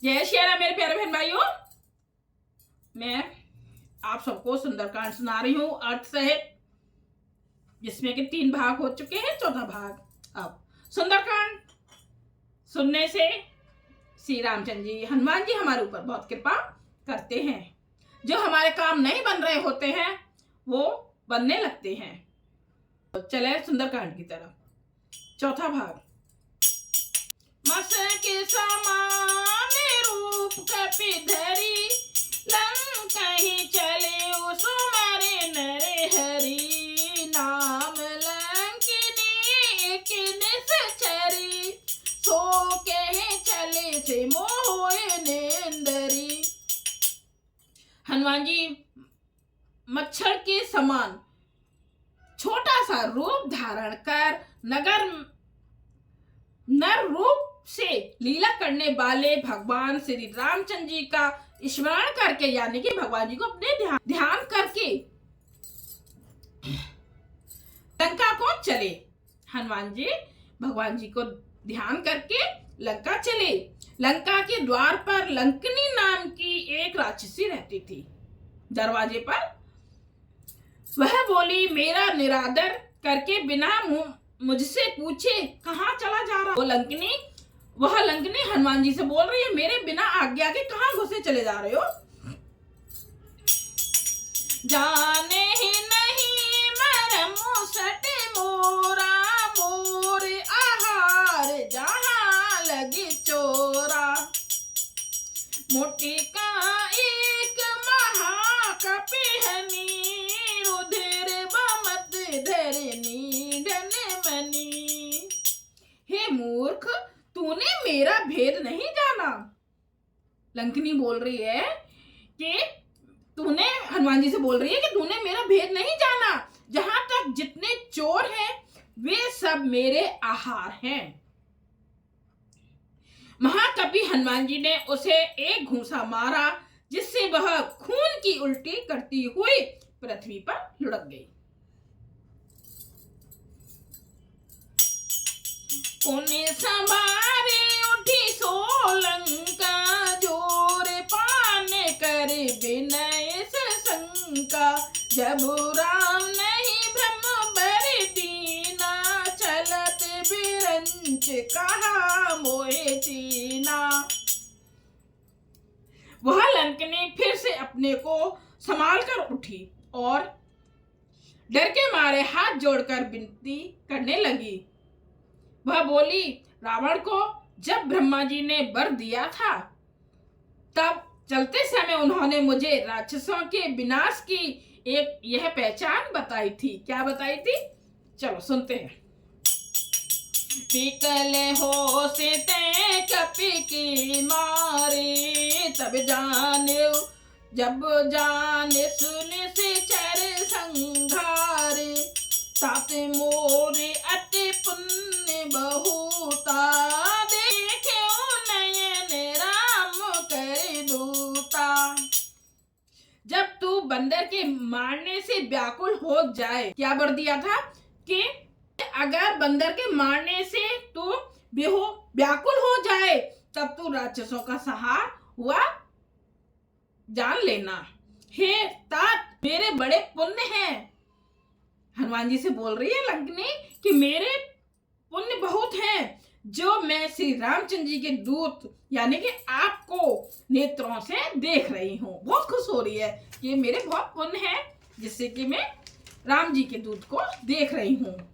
जय श्री राम मेरे प्यारे बहन भाइयों। मैं आप सबको सुंदरकांड सुना रही हूँ अर्थ सहित, जिसमें कि 3 भाग हो चुके हैं, चौथा भाग। अब सुंदरकांड सुनने से श्री रामचंद्र जी हनुमान जी हमारे ऊपर बहुत कृपा करते हैं। जो हमारे काम नहीं बन रहे होते हैं वो बनने लगते हैं। तो चले सुंदरकांड की तरफ। चौथा भाग। मस के समान रूप कपिधरी, लंका ही चले उस मारे नरे हरि। नाम लंकिनी एक निश्चरी, सो कहे चले से मोहे नेंदरी। हनुमान जी मच्छर के समान छोटा सा रूप धारण कर नर रूप से लीला करने वाले भगवान श्री रामचंद्र जी का स्मरण करके, यानी कि भगवान जी को अपने ध्यान करके लंका को चले। हनुमान जी भगवान जी को ध्यान करके लंका चले। लंका के द्वार पर लंकिनी नाम की एक राक्षसी रहती थी। दरवाजे पर वह बोली, मेरा निरादर करके बिना मुझसे पूछे कहाँ चला जा रहा। वह लंकिनी हनुमान जी से बोल रही है, मेरे बिना आज्ञा के कहाँ घुसे चले जा रहे हो। जाने ही नहीं मरम सट मोरा, मोर आहार जहाँ लगी चोरा। मोटी का एक महाकपिहनी, रुधिर बमत धरनी धन मनी। हे मूर्ख, तूने मेरा भेद नहीं जाना। लंकिनी बोल रही है कि हनुमान जी से बोल रही है कि तूने मेरा भेद नहीं जाना। जहां तक जितने चोर हैं वे सब मेरे आहार हैं। महाकपि हनुमान जी ने उसे एक घूंसा मारा, जिससे वह खून की उल्टी करती हुई पृथ्वी पर लुढ़क गई। पुण्य संभारे उठी सोलंका, जोर पान कर विनय शंका। जब राम नहीं ब्रह्म बर दीना, चलत बिरंच कहा मोहे चीना। वह लंकिनी फिर से अपने को संभाल कर उठी और डर के मारे हाथ जोड़कर विनती करने लगी। वह बोली, रावण को जब ब्रह्मा जी ने वर दिया था तब चलते समय उन्होंने मुझे राक्षसों के विनाश की एक यह पहचान बताई थी। क्या बताई थी? चलो सुनते हैं। पिकल हो से ते कपि की मारे, तब जाने जब जाने सुन से चर संघारे। सात मोरे अति पुण्य बहुता, देखे नयन राम कर दूता। जब तू बंदर के मारने से व्याकुल हो जाए, क्या वर दिया था कि अगर बंदर के मारने से तू व्याकुल हो जाए तब तू राक्षसों का सहार हुआ जान लेना। हे तात, मेरे बड़े पुण्य हैं। हनुमान जी से बोल रही है लंकिनी कि मेरे पुण्य बहुत हैं, जो मैं श्री रामचंद्र जी के दूत यानी कि आपको नेत्रों से देख रही हूँ। बहुत खुश हो रही है कि मेरे बहुत पुण्य हैं, जिससे कि मैं राम जी के दूत को देख रही हूँ।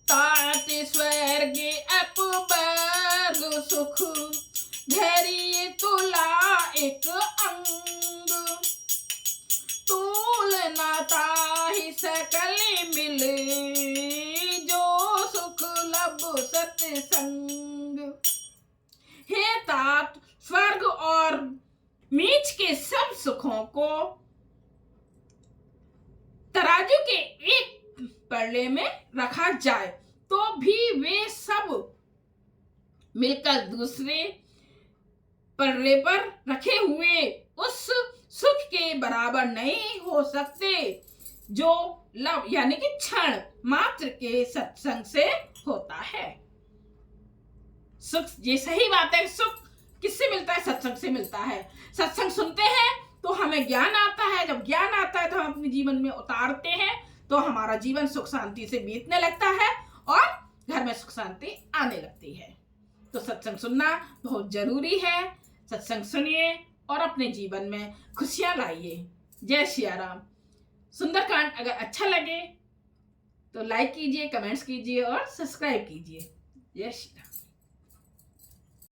तात स्वर्ग अपवर्ग सुख, धैर्य तुला एक अंग। तुलना ताहि सकल मिले, जो सुख लब सत्संग। हे तात, स्वर्ग और नीच के सब सुखों को तराजू के एक पल्ले में रखा जाए तो भी वे सब मिलकर दूसरे पल्ले पर रखे हुए उस सुख के बराबर नहीं हो सकते, जो लव यानी कि क्षण मात्र के सत्संग से होता है। सुख, ये सही बात है, सुख किससे मिलता है? सत्संग से मिलता है। सत्संग सुनते हैं तो हमें ज्ञान आता है, जब ज्ञान आता है तो हम अपने जीवन में उतारते हैं तो हमारा जीवन सुख शांति से बीतने लगता है और घर में सुख शांति आने लगती है। तो सत्संग सुनना बहुत जरूरी है। सत्संग सुनिए और अपने जीवन में खुशियां लाइए। जय सिया राम। सुंदरकांड अगर अच्छा लगे तो लाइक कीजिए, कमेंट्स कीजिए और सब्सक्राइब कीजिए। जय श्री राम।